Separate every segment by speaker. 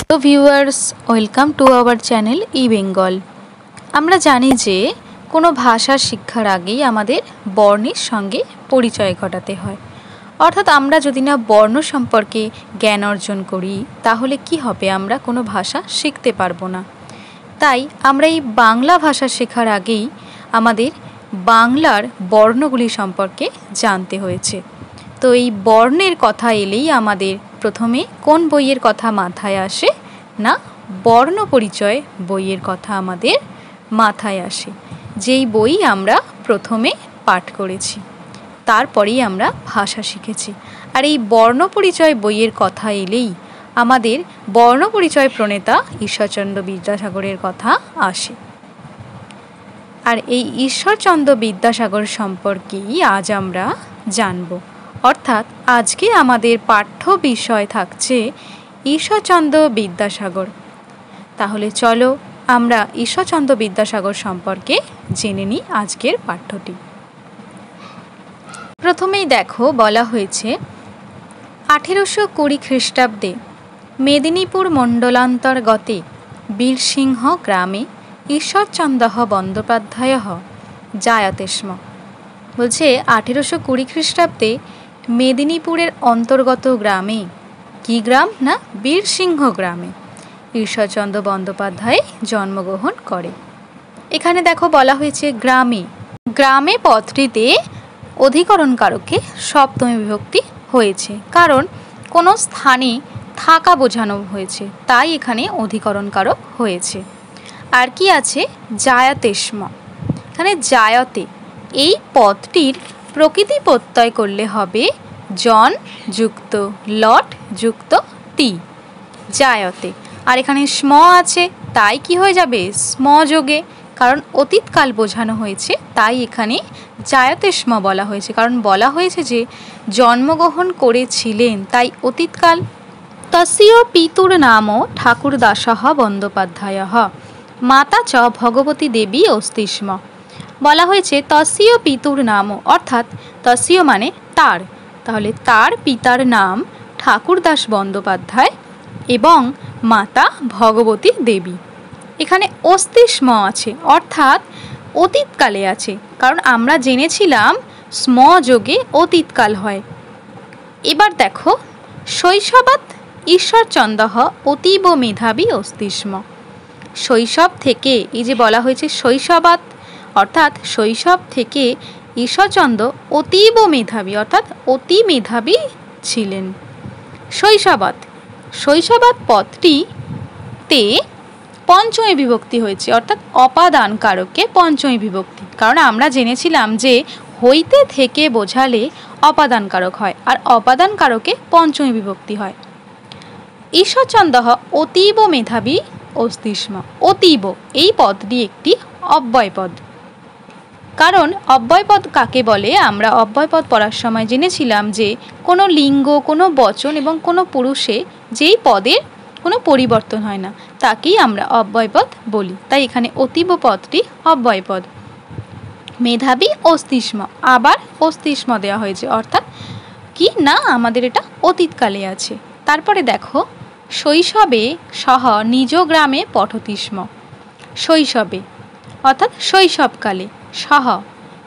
Speaker 1: তো viewers, welcome to our channel E Bengal. আমরা জানি যে কোনো ভাষা শিক্ষার আগেই আমাদের বর্ণের সঙ্গে পরিচয় ঘটাতে হয়। অর্থাৎ আমরা যদি না বর্ণ সম্পর্কে জ্ঞান অর্জন করি তাহলে কি হবে, আমরা কোনো ভাষা শিখতে পারবো না। তাই আমরা এই বাংলা ভাষা শেখার আগেই আমাদের বাংলার বর্ণগুলি সম্পর্কে জানতে হয়েছে। তো এই বর্ণের কথা এলেই আমাদের প্রথমে কোন বইয়ের কথা মাথায় আসে না, বর্ণ পরিচয় বইয়ের কথা আমাদের মাথায় আসে, যেই বই আমরা প্রথমে পাঠ করেছি, তারপরেই আমরা ভাষা শিখেছি। আর এই বর্ণ পরিচয় বইয়ের কথা এলেই আমাদের বর্ণ পরিচয় প্রণেতা ঈশ্বরচন্দ্র বিদ্যাসাগরের কথা আসে। আর এই ঈশ্বরচন্দ্র বিদ্যাসাগর সম্পর্কেই আজ আমরা জানব। অর্থাৎ আজকে আমাদের পাঠ্য বিষয় থাকছে ঈশ্বরচন্দ্র বিদ্যাসাগর। তাহলে চলো আমরা ঈশ্বরচন্দ্র বিদ্যাসাগর সম্পর্কে জেনে নিই আজকের পাঠ্যটি। প্রথমেই দেখো বলা হয়েছে 1820 খ্রিস্টাব্দে মেদিনীপুর মণ্ডলান্তর্গতে বীরসিংহ গ্রামে ঈশ্বরচন্দ্র বন্দ্যোপাধ্যায় জায়তে স্ম। বলছে 1820 খ্রিস্টাব্দে মেদিনীপুরের অন্তর্গত গ্রামে, কি গ্রাম না বীরসিংহ গ্রামে, ঈশ্বরচন্দ্র বন্দ্যোপাধ্যায় জন্মগ্রহণ করে। এখানে দেখো বলা হয়েছে গ্রামে, গ্রামে পদটিতে অধিকরণ কারকে সপ্তমী বিভক্তি হয়েছে, কারণ কোনো স্থানে থাকা বোঝানো হয়েছে, তাই এখানে অধিকরণ কারক হয়েছে। আর কি আছে জায়তে স্ম, এখানে জায়তে এই পদটির প্রকৃতি প্রত্যয় করলে হবে জন যুক্ত লট যুক্ত টি, জায়তে। আর এখানে স্ম আছে, তাই কি হয়ে যাবে স্ম যোগে, কারণ অতীতকাল বোঝানো হয়েছে, তাই এখানে জায়তে স্ম বলা হয়েছে, কারণ বলা হয়েছে যে জন্মগ্রহণ করেছিলেন, তাই অতীতকাল। তস্য পিতুর নাম ঠাকুরদাসঃ বন্দ্যোপাধ্যায়, মাতা চ ভগবতী দেবী অস্তি স্ম। বলা হয়েছে তস্য পিতুর নাম, অর্থাৎ তস্য মানে তার, তাহলে তার পিতার নাম ঠাকুরদাস বন্দ্যোপাধ্যায় এবং মাতা ভগবতী দেবী। এখানে অস্তি স্ম আছে, অর্থাৎ অতীতকালে আছে, কারণ আমরা জেনেছিলাম স্ম যোগে অতীতকাল হয়। এবার দেখো শৈশবাৎ ঈশ্বরচন্দ্র অতীব মেধাবী অস্তি স্ম। শৈশব থেকে, এই যে বলা হয়েছে শৈশবাৎ, অর্থাৎ শৈশব থেকে ঈশ্বরচন্দ্র অতীব মেধাবী, অর্থাৎ অতি মেধাবী ছিলেন। শৈশবাৎ, শৈশবাৎ পদটিতে পঞ্চমী বিভক্তি হয়েছে, অর্থাৎ অপাদান কারকে পঞ্চমী বিভক্তি, কারণ আমরা জেনেছিলাম যে হইতে থেকে বোঝালে অপাদান কারক হয়, আর অপাদান কারকে পঞ্চমী বিভক্তি হয়। ঈশ্বরচন্দ্র অতীব মেধাবী অস্তি স্ম। অতীব এই পদটি একটি অব্যয়পদ, কারণ অব্যয়পদ কাকে বলে আমরা অব্যয়পদ পড়ার সময় জেনেছিলাম যে কোনো লিঙ্গ, কোনো বচন এবং কোনো পুরুষে যেই পদের কোনো পরিবর্তন হয় না তাকেই আমরা অব্যয়পদ বলি, তাই এখানে অতীব পদটি অব্যয়পদ। মেধাবী অস্তি স্ম, আবার অস্তি স্ম দেওয়া হয়েছে, অর্থাৎ কি না আমাদের এটা অতীতকালে আছে। তারপরে দেখো শৈশবে সহ নিজ গ্রামে পঠতি স্ম। শৈশবে অর্থাৎ শৈশবকালে, সহ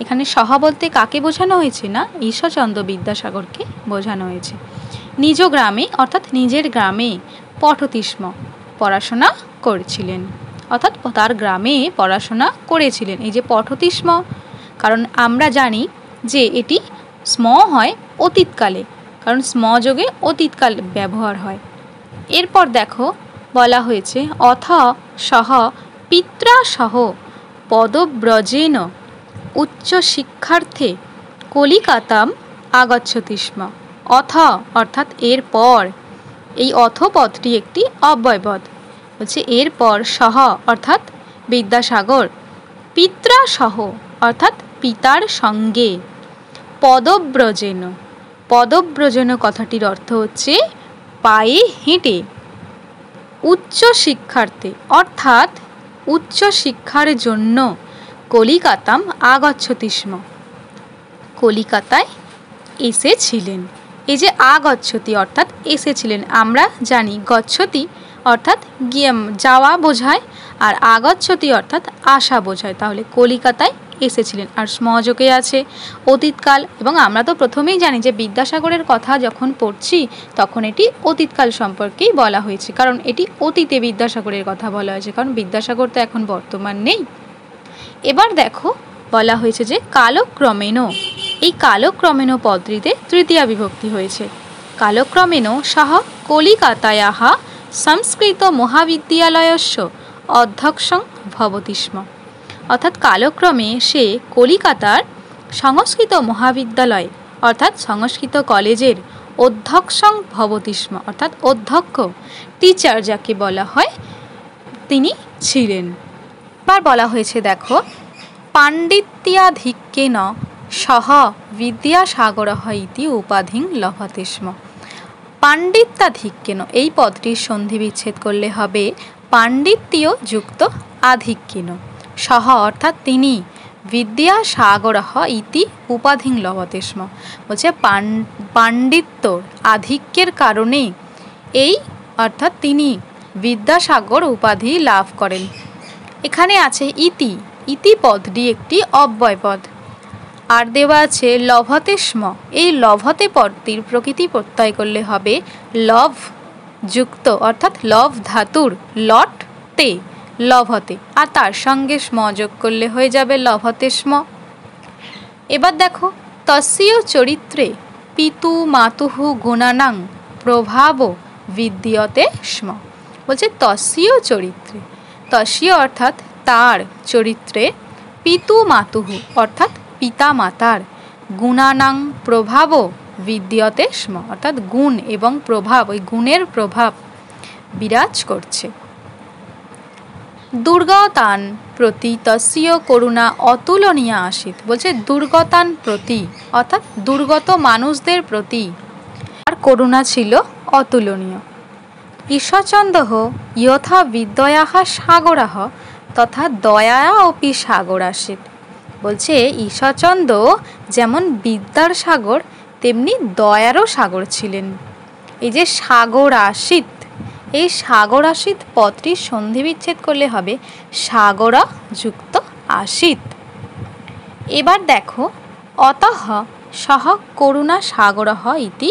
Speaker 1: এখানে সহ বলতে কাকে বোঝানো হয়েছে না ঈশ্বরচন্দ্র বিদ্যাসাগরকে বোঝানো হয়েছে। নিজ গ্রামে অর্থাৎ নিজের গ্রামে পঠতি স্ম পড়াশোনা করেছিলেন, অর্থাৎ তার গ্রামে পড়াশোনা করেছিলেন। এই যে পঠতি স্ম, কারণ আমরা জানি যে এটি স্ম হয় অতীতকালে, কারণ স্ম যোগে অতীতকাল ব্যবহার হয়। এরপর দেখো বলা হয়েছে অথ সহ পিত্রা সহ পদব্রজেন উচ্চ শিক্ষার্থে কলিকাতাম আগচ্ছতি স্ম। অথ অর্থাৎ এরপর, এই অথ পদটি একটি অব্যয়পদ, বলছে এরপর সহ অর্থাৎ বিদ্যাসাগর, পিত্রা সহ অর্থাৎ পিতার সঙ্গে, পদব্রজেন, পদব্রজেন কথাটির অর্থ হচ্ছে পায়ে হেঁটে, উচ্চ শিক্ষার্থে অর্থাৎ উচ্চ শিক্ষার জন্য কলিকাতাম আগচ্ছতি স্ম, কলিকাতায় এসেছিলেন। এই যে আগচ্ছতি অর্থাৎ এসেছিলেন, আমরা জানি গচ্ছতি অর্থাৎ যাওয়া বোঝায়, আর আগচ্ছতি অর্থাৎ আসা বোঝায়। তাহলে কলিকাতায় এসেছিলেন। আর স্মযোগে আছে অতীতকাল, এবং আমরা তো প্রথমেই জানি যে বিদ্যাসাগরের কথা যখন পড়ছি তখন এটি অতীতকাল সম্পর্কেই বলা হয়েছে, কারণ এটি অতীতে বিদ্যাসাগরের কথা বলা হয়েছে, কারণ বিদ্যাসাগর তো এখন বর্তমান নেই। এবার দেখো বলা হয়েছে যে কালক্রমেণ, এই কালক্রমেণ পদটিতে তৃতীয়া বিভক্তি হয়েছে। কালক্রমেণ সহ কলিকাতায়াঃ সংস্কৃত মহাবিদ্যালয়স্য অধ্যক্ষং ভবতি স্ম। অর্থাৎ কালক্রমে সে কলিকাতার সংস্কৃত মহাবিদ্যালয় অর্থাৎ সংস্কৃত কলেজের অধ্যক্ষং ভবতি স্ম, অর্থাৎ অধ্যক্ষ, টিচার যাকে বলা হয়, তিনি ছিলেন। এবার বলা হয়েছে দেখো পাণ্ডিত্যাধিক্যেন সহ বিদ্যাসাগরঃ ইতি উপাধিং লভতে স্ম। পাণ্ডিত্যাধিক্যেন, এই পদটির সন্ধি বিচ্ছেদ করলে হবে পাণ্ডিত্য যুক্ত আধিক্যেন সহ, অর্থাৎ তিনি, বিদ্যাসাগরঃ ইতি উপাধিং লভতে স্ম, বলছে পাণ্ডিত্যর আধিক্যের কারণে এই, অর্থাৎ তিনি বিদ্যাসাগর উপাধি লাভ করেন। এখানে আছে ইতি, ইতি পদটি একটি অব্যয় পদ। আর দেওয়া আছে লভতে স্ম, এই লভতে পদটির প্রকৃতি প্রত্যয় করলে হবে লভ যুক্ত, অর্থাৎ লভ ধাতুর লট তে লভতে, আর তার সঙ্গে স্ম যোগ করলে হয়ে যাবে লভতে স্ম। এবার দেখো তস্য চরিত্রে পিতু মাতুঃ গুণানাং প্রভাব বিদ্যতে স্ম, বলছে তস্য চরিত্রে, তস্য অর্থাৎ তার চরিত্রে, পিতু মাতুঃ অর্থাৎ পিতা মাতার, গুণানাং প্রভাব বিদ্যতে স্ম, অর্থাৎ গুণ এবং প্রভাব, ওই গুণের প্রভাব বিরাজ করছে। দুর্গতান প্রতি তস্য করুণা অতুলনীয়া আসিত, বলছে দুর্গতান প্রতি অর্থাৎ দুর্গত মানুষদের প্রতি আর করুণা ছিল অতুলনীয়। ঈশ্বরচন্দ্র যথা বিদ্যায়াঃ সাগরাঃ তথা দয়ায়া অপি সাগর আসিত, বলছে ঈশ্বরচন্দ্র যেমন বিদ্যার সাগর তেমনি দয়ারও সাগর ছিলেন। এই যে সাগর আসিত, এই সাগর আসিত পদটির সন্ধি বিচ্ছেদ করলে হবে সাগরা যুক্ত আসিত। এবার দেখো অতঃ সহ করুণা সাগরঃ ইতি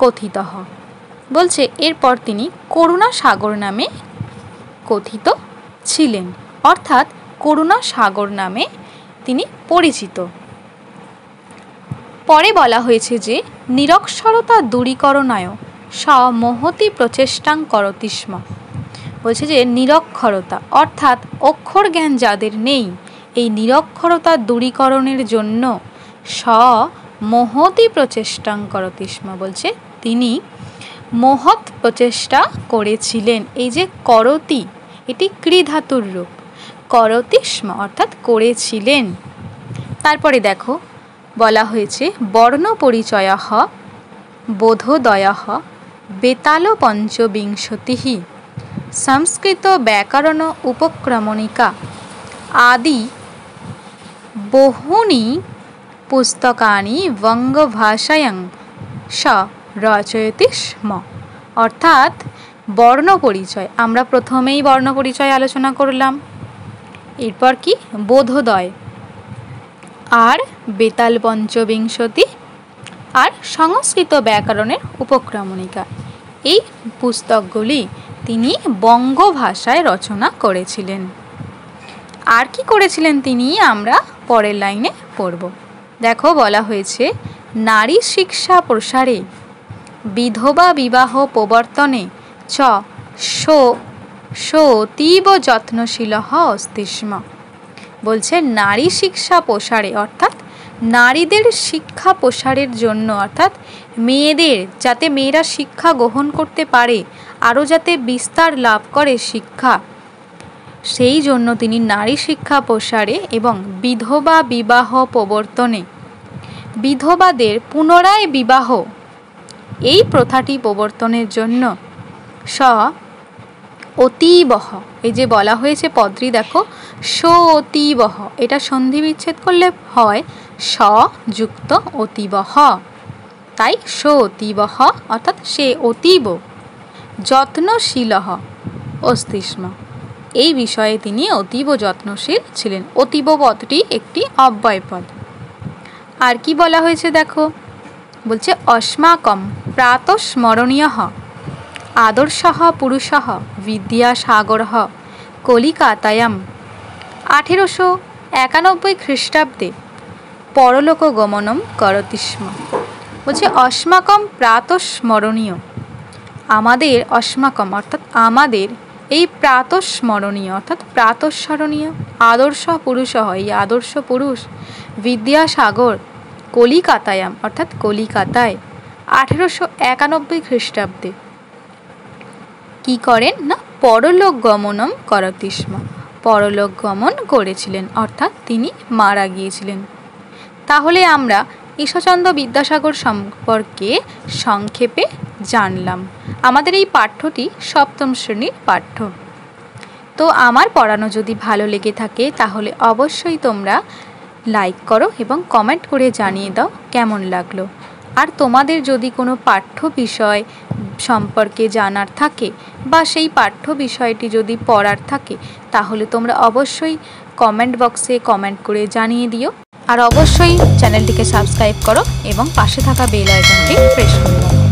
Speaker 1: কথিতঃ, বলছে এরপর তিনি করুণা সাগর নামে কথিত ছিলেন, অর্থাৎ করুণা সাগর নামে তিনি পরিচিত। পরে বলা হয়েছে যে নিরক্ষরতা দূরীকরণায় স মহতি প্রচেষ্টাং করতি স্ম, বলছে যে নিরক্ষরতা অর্থাৎ অক্ষর জ্ঞান যাদের নেই, এই নিরক্ষরতা দূরীকরণের জন্য স মহতি প্রচেষ্টাং করতি স্ম, বলছে তিনি মহৎ প্রচেষ্টা করেছিলেন। এই যে করতি, এটি ক্রিধাতুর রূপ, করতি স্ম অর্থাৎ করেছিলেন। তারপরে দেখো বলা হয়েছে বর্ণ পরিচয়ঃ বোধোদয়ঃ বেতাল পঞ্চবিংশতিঃ সংস্কৃত ব্যাকরণ উপক্রমণিকা আদি বহুনি পুস্তকানি বঙ্গভাষায়াং স রচয়তি স্ম, অর্থাৎ বর্ণ পরিচয়, আমরা প্রথমেই বর্ণ পরিচয় আলোচনা করলাম, এরপর কি বোধোদয় আর বেতাল পঞ্চবিংশতি আর সংস্কৃত ব্যাকরণের উপক্রমণিকা, এই পুস্তকগুলি তিনি বঙ্গ ভাষায় রচনা করেছিলেন। আর কি করেছিলেন তিনি আমরা পরের লাইনে পড়ব। দেখো বলা হয়েছে নারী শিক্ষা প্রসারে বিধবা বিবাহ প্রবর্তনে চ অতীব যত্নশীল অস্তি স্ম, বলছে নারী শিক্ষা প্রসারে অর্থাৎ নারীদের শিক্ষা প্রসারের জন্য, অর্থাৎ মেয়েদের যাতে মেয়েরা শিক্ষা গ্রহণ করতে পারে, আরও যাতে বিস্তার লাভ করে শিক্ষা, সেই জন্য তিনি নারী শিক্ষা প্রসারে এবং বিধবা বিবাহ প্রবর্তনে, বিধবাদের পুনরায় বিবাহ এই প্রথাটি প্রবর্তনের জন্য স অতীবহ, এই যে বলা হয়েছে পদটি দেখো অতীবহ, এটা সন্ধি বিচ্ছেদ করলে হয় স যুক্ত অতীবহ, তাই অতীবহ অর্থাৎ সে অতীব যত্নশীল অস্তিস্ম। এই বিষয়ে তিনি অতীব যত্নশীল ছিলেন। অতীব পদটি একটি অব্যয়পদ। আর কি বলা হয়েছে দেখো, বলছে অস্মাকম প্রাতঃস্মরণীয় আদর্শঃ পুরুষঃ বিদ্যাসাগরঃ কলিকাতায়াম 1891 খ্রিস্টাব্দে পরলোক গমনম করতি স্ম। বলছে অস্মাকম প্রাতঃস্মরণীয়, আমাদের অস্মাকম অর্থাৎ আমাদের এই প্রাতঃস্মরণীয় অর্থাৎ প্রাতঃস্মরণীয় আদর্শ পুরুষ, এই আদর্শ পুরুষ বিদ্যাসাগর কলিকাতায়াম অর্থাৎ কলিকাতায় 1891 খ্রিস্টাব্দে কি করেন না পরলোক গমনম করতি স্ম, পরলোক গমন করেছিলেন অর্থাৎ তিনি মারা গিয়েছিলেন। তাহলে আমরা ঈশ্বরচন্দ্র বিদ্যাসাগর সম্পর্কে সংক্ষেপে জানলাম। আমাদের এই পাঠ্যটি সপ্তম শ্রেণীর পাঠ্য। তো আমার পড়ানো যদি ভালো লেগে থাকে তাহলে অবশ্যই তোমরা লাইক করো এবং কমেন্ট করে জানিয়ে দাও কেমন লাগলো। আর তোমাদের যদি কোনো পাঠ্য বিষয় সম্পর্কে জানার থাকে বা সেই পাঠ্য বিষয়টি যদি পড়ার থাকে তাহলে তোমরা অবশ্যই কমেন্ট বক্সে কমেন্ট করে জানিয়ে দিও। আর অবশ্যই চ্যানেলটিকে সাবস্ক্রাইব করো এবং পাশে থাকা বেল আইকনটি প্রেস করে দাও।